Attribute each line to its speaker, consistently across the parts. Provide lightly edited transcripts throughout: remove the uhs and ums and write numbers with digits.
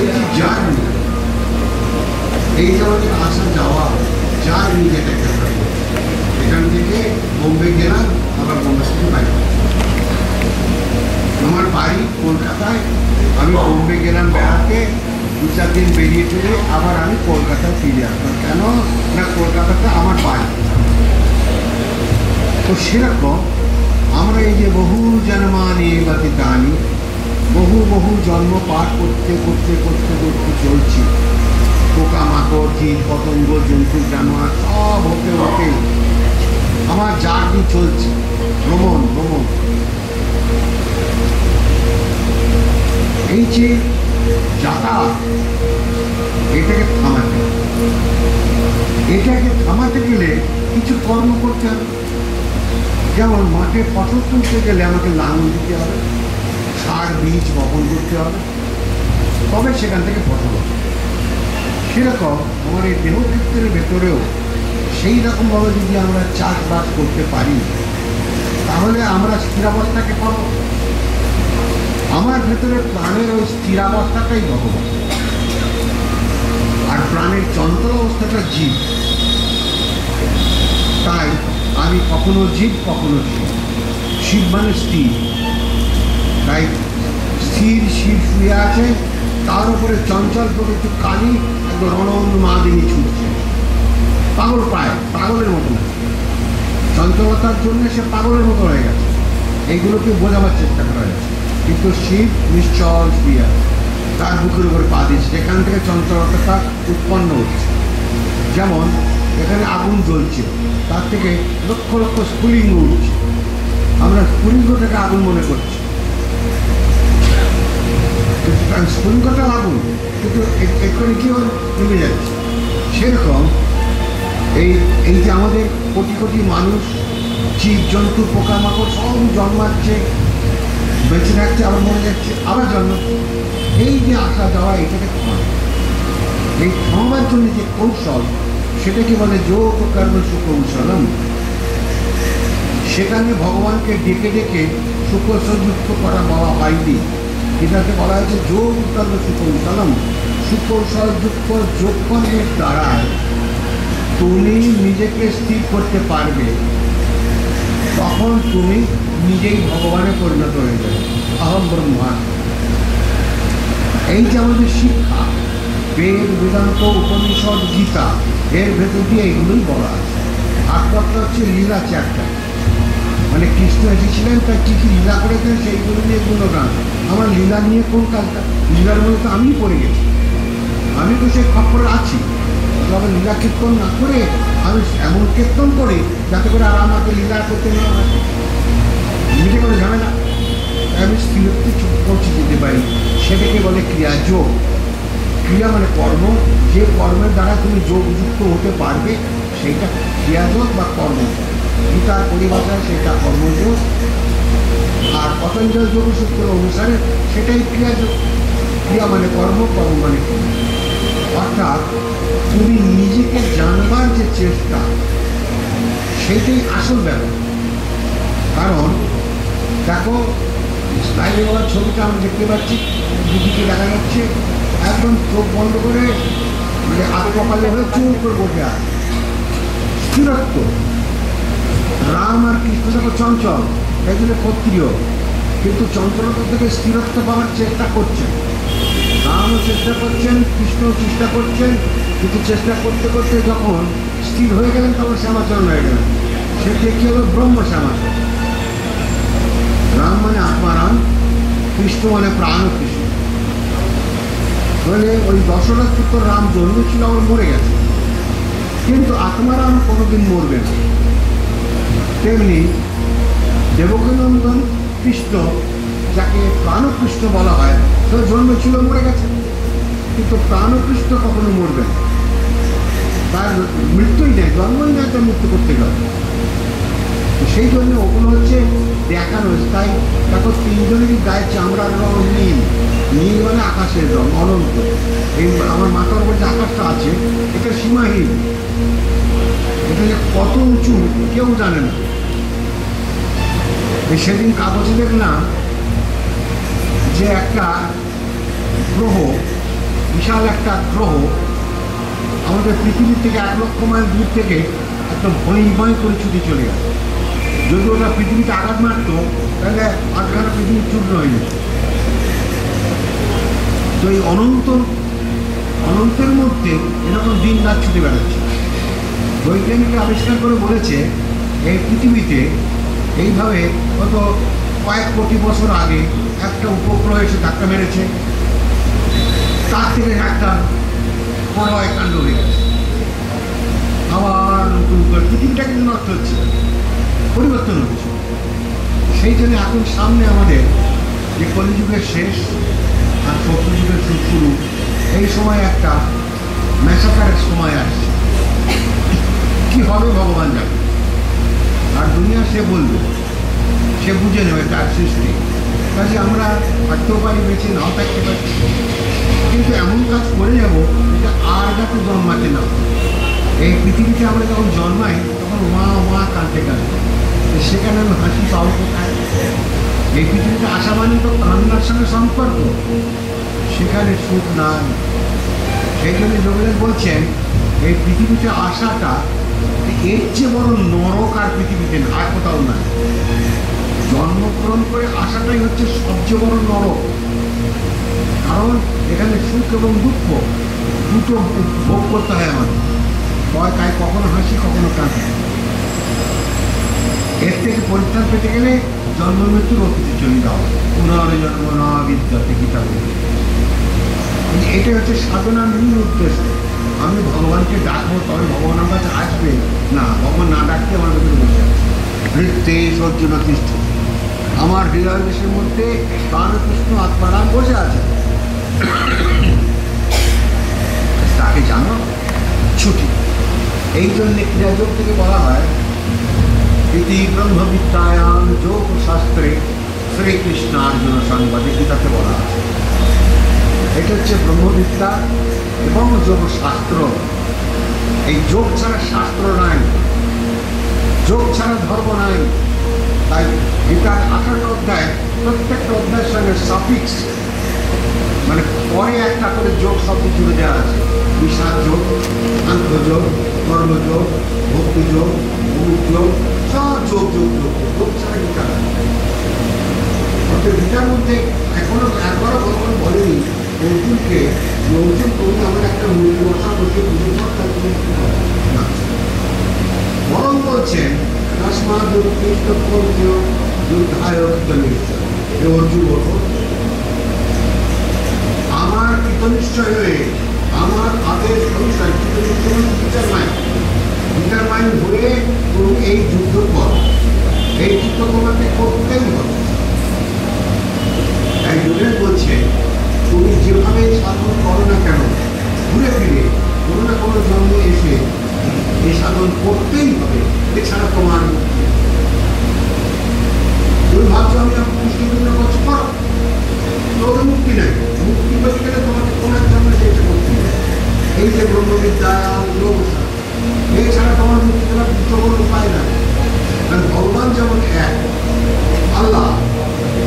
Speaker 1: এই যে জার্নি, এই যে আমাদের আসা যাওয়া জার্নি যেটাকে আমরা বলি, এখান থেকে বোম্বে গেলাম, আবার বোম্বে থেকে বাড়ি। আমার বাড়ি কলকাতায়, আমি বোম্বে গেলাম বেড়াতে, 2-4 দিন বেরিয়ে চলে আবার আমি কলকাতায় ফিরে আসলাম। কেন না, কলকাতাতে আমার বাড়ি। তো সেরকম আমরা এই যে বহু জন্মানি গতিতানি, বহু বহু জন্ম পার করতে করতে করতে করতে চলছি। পোকামাকড়, কীট পতঙ্গ, জন্তু জানোয়ার সব হতে হতে আমার জার্নি চলছে, ভ্রমণ ভ্রমণ। এই যে যাতায়াত, এটাকে থামাতে গেলে কিছু কর্ম করতে হবে। যেমন মাঠে ফসল তুলতে গেলে আমাকে লাঙল দিতে হবে, সার বীজ বপন করতে হবে, তবে সেখান থেকে ফসল হবে। সেরকম আমার এই দেহক্ষেত্রের ভেতরেও সেই রকমভাবে যদি আমরা চাষবাস করতে পারি, তাহলে আমরা স্থিরাবস্থাকে পাব। আমার ভেতরে প্রাণের ওই স্থিরাবস্থাটাই ভগবান, আর প্রাণের চঞ্চল অবস্থাটা জীব। তাই আমি কখনো জীব কখনো শিব। শিব মানে স্থির, তাই স্থির শিব শুয়ে আছে, তার উপরে চঞ্চল প্রকৃতি কালী একদম রণোন্মাদিনী ছুটছে, পাগল প্রায়, পাগলের মতো না, চঞ্চলতার জন্য সে পাগলের মতো হয়ে গেছে। এইগুলোকে বোঝাবার চেষ্টা করা যাচ্ছে, কিন্তু শিব নিশ্চল শুয়ে আছে, তার বুকের উপরে পা দিচ্ছে, সেখান থেকে চঞ্চলতা উৎপন্ন হচ্ছে। যেমন এখানে আগুন জ্বলছে, তার থেকে লক্ষ লক্ষ স্ফুলিঙ্গ উঠছে, আমরা স্ফুলিঙ্গটাকে আগুন মনে করছি, স্ফুলিঙ্গটা আগুন, কিন্তু এখানে কি নেমে যাচ্ছে। সেরকম এই যে আমাদের কোটি কোটি মানুষ, জীবজন্তু, পোকামাকড় সব জন্মাচ্ছে, বেঁচে থাকছে, আবার মরে যাচ্ছে, আবার জন্মাচ্ছে। এই যে আসা যাওয়া, এটাকে থামানো, এই থামাবার জন্য যে কৌশল, সেটাকে বলে যোগ কর্ম সুকৌশলম। সেখানে ভগবানকে ডেকে ডেকে সুকৌশলযুক্ত করা বলা হয়নি, এটাকে বলা হয়েছে যোগ কর্ম সুকৌশলম। সুকৌশলযুক্ত যোগ কর্মের দ্বারা তুমি নিজেকে স্থির করতে পারবে, তখন তুমি নিজেই ভগবানে পরিণত হয়ে যাবে। অহম ব্রহ্মাস্মি। এই যে আমাদের শিক্ষা, বেদ, বেদান্ত, উপনিষদ, গীতা, এর ভেতর দিয়ে এইগুলোই বলা আছে। আটটা হচ্ছে লীলা চ্যাপ্টার, মানে কৃষ্ণ এসেছিলেন, তাই কী কী লীলা করেছেন সেইগুলো নিয়ে গুণগান। আমার লীলা নিয়ে কোন কাজটা? লীলার মধ্যে তো আমিই পড়ে গেছি, আমি তো সেই খপ্পরে আছি। তবে লীলা কীর্তন না করে আমি এমন কীর্তন করি যাতে করে আর আমাকে লীলা করতে না হয়, মিটে কোনো ঝামেলা, আমি স্থিরত্বে পৌঁছে যেতে পারি। সেটাকে বলে ক্রিয়াযোগ। ক্রিয়া মানে কর্ম, যে কর্মের দ্বারা তুমি যোগযুক্ত হতে পারবে সেইটা ক্রিয়াযোগ বা কর্ম। গীতার পরিভাষায় সেটা কর্মযোগ, আর পতঞ্জল যোগসূত্র অনুসারে সেটাই ক্রিয়াযোগ। ক্রিয়া মানে কর্ম, কর্ম মানে ক্রিয়া। অর্থাৎ তুমি নিজেকে জানবার যে চেষ্টা, সেইটাই আসল ব্যাপার। কারণ দেখো, স্লাইডে বলার ছবিটা আমরা দেখতে পাচ্ছি, দিদিকে দেখা যাচ্ছে একদম চোখ বন্ধ করে, মানে আত্মকপালে হয়ে চুপ করে বসে আছে, স্থিরত্ব। রাম আর কৃষ্ণ দেখো চঞ্চল, এই জন্য ক্ষত্রিয়, কিন্তু চঞ্চলতা থেকে স্থিরত্ব পাওয়ার চেষ্টা করছেন। রামও চেষ্টা করছেন, কৃষ্ণও চেষ্টা করছেন, কিন্তু চেষ্টা করতে করতে যখন স্থির হয়ে গেলেন, তখন শ্যামাচরণ হয়ে গেলেন। সেটি কি হলো? ব্রহ্ম শ্যামাচরণ। রাম মানে আত্মারাম, কৃষ্ণ মানে প্রাণ কৃষ্ণ। তাহলে ওই দশরথ পুত্র রাম জন্মেছিল, আবার মরে গেছে, কিন্তু আত্মারাম কোনোদিন মরবে না। তেমনি দেবকীনন্দন কৃষ্ণ, যাকে প্রাণকৃষ্ণ বলা হয়, সে জন্মেছিল, মরে গেছে, কিন্তু প্রাণকৃষ্ণ কখনো মরবে না, তার মৃত্যুই নেই, জন্মই নেই, তার মৃত্যু করতে গেল। সেই জন্য ওগুলো হচ্ছে দেখানো। তাই দেখো, তিনজনেরই গায়ের চামড়ার রং নীল, নীল মানে আকাশের রং, অনন্ত। এই আমার মাথার উপর যে আকাশটা আছে, এটা সীমাহীন, এটা যে কত উঁচু কেউ জানে না। সেদিন কাগজে দেখলাম যে একটা গ্রহ, বিশাল একটা গ্রহ আমাদের পৃথিবীর থেকে 1 লক্ষ মাইল দূর থেকে একদম ভয় ভয় করে ছুটে চলে গেছে। যদি ওটা পৃথিবীতে আঘাত মারত তাহলে আধখানা পৃথিবীর চূর্ণ হয়ে যেত। তো এই অনন্তের মধ্যে এরকম দিন রাত ছুটে বেড়াচ্ছে। বৈজ্ঞানিক আবিষ্কার করে বলেছে এই পৃথিবীতে এইভাবে গত কয়েক কোটি বছর আগে একটা উপগ্রহ এসে ধাক্কা মেরেছে, তার থেকে একটা প্রলয় কাণ্ড হয়ে গেছে। আবার নতুন করে পৃথিবীটা কিন্তু নষ্ট হচ্ছে, পরিবর্তন হচ্ছে। সেই জন্য এখন সামনে আমাদের যে কলিযুগের শেষ আর সত্যযুগের শুরু, এই সময় একটা ম্যাসাকারের সময় আসছে। কি হবে ভগবান জানে, আর দুনিয়া সে বলবে, সে বুঝে নেবে তার সৃষ্টি। কাজে আমরা থাকতেও পারি, বেঁচে নাও থাকতে পারি, কিন্তু এমন কাজ করে যাব যেটা আর যাতে জন্মাতে না। এই পৃথিবীতে আমরা যখন জন্মাই তখন মা মা কাঁদতে কাঁদতে, সেখানে আমি হাসি পাবো কোথায়? এই পৃথিবীতে আসা মানে তো কান্নার সঙ্গে সম্পর্ক, সেখানে সুখ নাই। সেই জন্য রবীন্দ্রনাথ বলছেন এই পৃথিবীতে আসাটা এর চেয়ে বড় নরক আর পৃথিবীতে আর কোথাও নাই। জন্মগ্রহণ করে আসাটাই হচ্ছে সবচেয়ে বড় নরক, কারণ এখানে সুখ এবং দুঃখ দুটো ভোগ করতে হয় আমাদের। তাই কখনো হাসি কখনো কাঁদে। এর থেকে পরিত্রাণ পেতে গেলে জন্ম মৃত্যুর অতীতে চলে যাওয়া, পুনর্জন্ম না বিদ্যাতে গীতা বলে। এটা হচ্ছে সাধনার মূল উদ্দেশ্য। আমি ভগবানকে ডাকবো তবে ভগবান আমার কাছে আসবে না, ভগবান না ডাকতে আমার ভিতরে বসে আছে। বৃত্তে সর্জুন তিষ্ঠ, আমার হৃদয় দেশের মধ্যে প্রাণকৃষ্ণ আত্মারাম বসে আছে। তাকে জানো ছুটি। এই জন্য ক্রিয়াযোগ থেকে বলা হয় ইতি ব্রহ্মবিদ্যায়াম যোগ শাস্ত্রে শ্রীকৃষ্ণার্জুন সংবাদে, গীতাতে বলা আছে। এটা হচ্ছে ব্রহ্মবিদ্যা এবং যোগ শাস্ত্র। এই যোগ ছাড়া শাস্ত্র নাই, যোগ ছাড়া ধর্ম নাই। তাই গীতার 18টা অধ্যায়, প্রত্যেকটা অধ্যায়ের সঙ্গে সাফিক্স মানে পরে একটা করে যোগ শব্দ জুড়ে দেওয়া আছে। বিষাদ যোগ, আন্তঃযোগ, কর্মযোগ, ভক্তিযোগ, মুখ যোগ, সব যোগ যোগ যোগ যোগ ছাড়া গীতা নাই। অর্থাৎ গীতার মধ্যে একবারও ভগবান বলেনি অর্জুনকে, অর্জুন তুমি আমার একটা মূর্তি বসা বসে পুজো কর, তার তুমি না। বরং বলছেন তস্মাৎ যুদ্ধ যুদ্ধায় কৃতনিশ্চয়, হে অর্জুন ওঠো, আমার কৃতনিশ্চয় হয়ে আমার আদেশ অনুসারে, গীতার মাইন ধরে তুমি এই যুদ্ধ করো। এই যুদ্ধ তোমাকে করতেই হবে। তাই যোগেন বলছে তুমি যেভাবে সাধন করো না কেন, ঘুরে ফিরে কোনো না কোনো জন্মে এসে এই সাধন করতেই হবে, এছাড়া তোমার মুক্তি। তুমি ভাবছো আমি পুষ্টিপূর্ণ কাজ করো, তোর মুক্তি নেই। মুক্তি বলতে গেলে তোমাকে কোন এক জন্মে যেতে করতে হবে। এই যে ব্রহ্মবিদ্যা যোগ, এছাড়া তোমার মুক্তি দেওয়ার দুটো কোনো উপায় নাই। কারণ ভগবান যেমন এক, আল্লাহ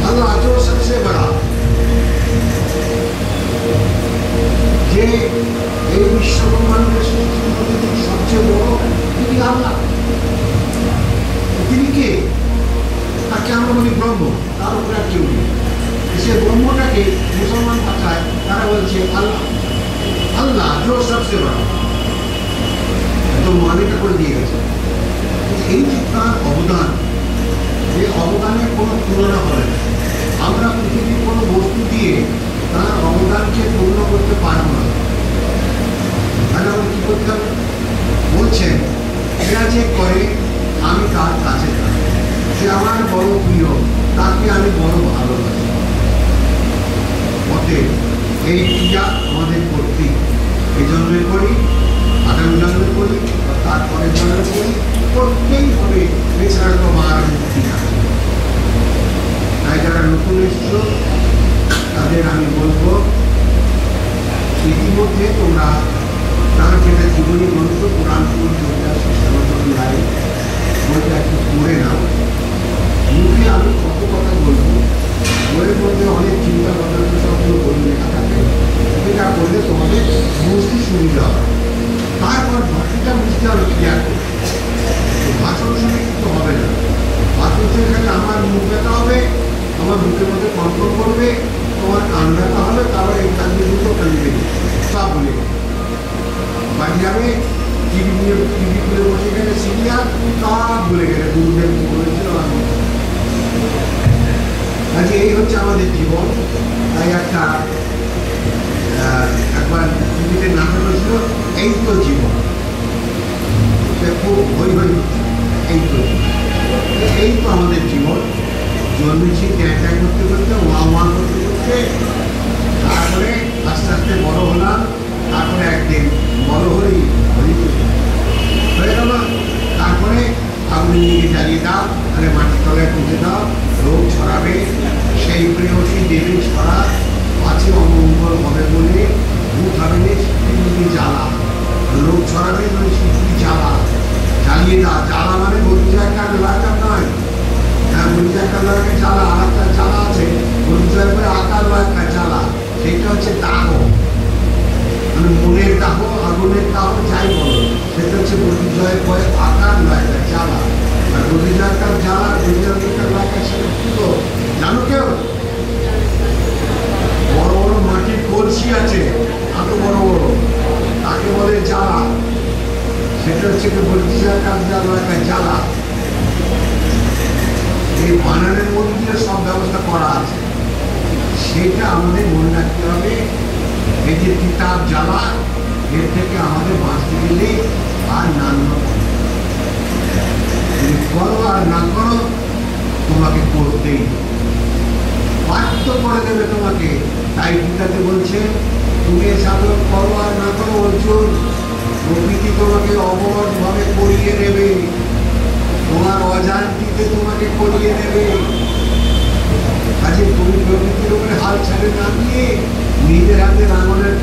Speaker 1: আল্লাহ जो सबसे बड़ा, যে এই বিশ্বব্রহ্মাণ্ডের সবচেয়ে বড় তিনি আল্লাহ। তিনি কে? তাকে আমরা বলি ব্রহ্ম, তার উপরে আর কেউ নেই। সে ব্রহ্মটাকে মুসলমান ভাষায় তারা বলছে আল্লাহ। আল্লাহ जो सबसे बड़ा, তো মানেটা করে দিয়ে গেছে। এই যে তার অবদান, এই অবদানের কোনো তুলনা হবে না। আমরা পৃথিবীর কোনো বস্তু দিয়ে তার অবদানকে পূর্ণ করতে পারব না। তাহলে আমরা কি করতে হবে? বলছেন এরা যে করে আমি তার কাছে যাই, সে আমার বড় প্রিয়, তাকে আমি বড় ভালোবাসি। অতএব এই ক্রিয়া আমাদের করতেই, এই জন্মে করি, আগামী জন্মে করি, তারপরের জন্মে করি, করতেই হবে, এছাড়া তোমার মুক্তি না। তাই যারা নতুন এসেছ তাদের আমি বলবো ইতিমধ্যে তোমরা তার যেটা জীবনী গ্রন্থ পুরাণ বইটা একটু পড়ে নাও। মুখে আমি কত কথা বলবো, বইয়ের মধ্যে অনেক চিন্তা ভাবনা সবগুলো বই লেখা থাকে। এটা করলে তোমাদের এই তো জীবন, খুব হই হই হচ্ছে, এই তো এই তো আমাদের জীবন। জন্মেছি ট্যাঁ করতে করতে, ওয়া করতে করতে, তারপরে আস্তে আস্তে বড় হলাম, তারপরে একদিন বড় হই হয়ে গেল। তারপরে আগুন নিয়ে জ্বালিয়ে দাও, তাহলে মাটির তলায় পুঁতে দাও, রোগ ছড়াবে, সেই প্রেয়সী দেবী ছড়া আছে অমঙ্গল হবে বলে ভূত হবে শিশুটি জ্বালা, রোগ ছড়াবে শিশুটি জ্বালা, জ্বালিয়ে দাও। জ্বালা মানে বন্ধুজাকার লাগার নয়, হ্যাঁ বন্ধুজাকার লাগার জ্বালা, আর একটা জ্বালা আছে বন্ধুজার করে আকার লাগার জ্বালা, সেটা হচ্ছে দাহ, মানে মনের দাহ, আগুনের দাহ যাই বলো, সেটা হচ্ছে বন্ধুজয়ের ভয়ে আকার লাগার জ্বালা। আর বন্ধুজাকার জ্বালা, বন্ধুজাকার লাগার সেটা পুরো জানো কেউ? বড় বড় মাটির কলসি আছে, এত বড় বড়, তাকে বলে জ্বালা, সেটা হচ্ছে বন্ধুজাকার জ্বালা। এই বানানের মধ্যে সব ব্যবস্থা করা আছে, সেটা আমাদের মনে রাখতে হবে। এই যে কিতাব জ্বালা, এর থেকে আমাদের বাঁচতে গেলে আর নান্য করো আর না করো, তোমাকে করতেই বাধ্য করে দেবে তোমাকে। তাই গীতাতে বলছে তুমি সাধন করো আর না করো অর্জুন, প্রকৃতি তোমাকে অবশ ভাবে করিয়ে নেবে, তোমার অজান্তিতে তোমাকে করিয়ে নেবে। কাজে তুমি প্রকৃতির উপরে হাল ছেড়ে না দিয়ে নিজের হাতে লাঙলের